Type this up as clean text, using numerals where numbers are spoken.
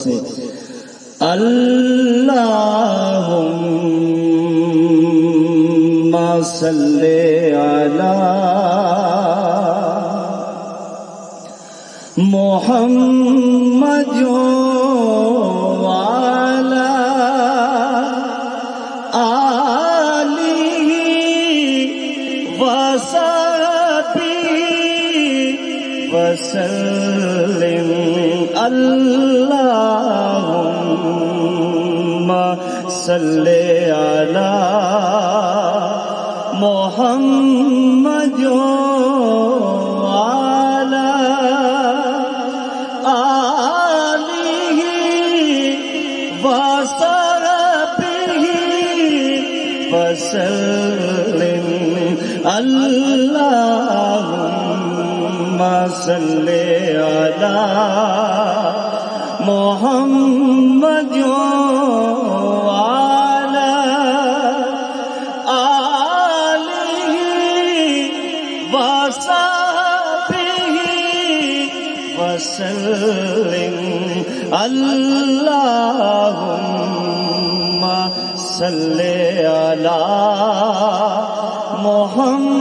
اللہم صلی علی محمد وعلی آلہ وصحبہ وسلم اللہم صلی علی محمد وعلی آلہ وصحبہ وسلم اللہم صلی علی محمد وعلی آلہ وصحبہ وسلم اللہم صلی علی محمد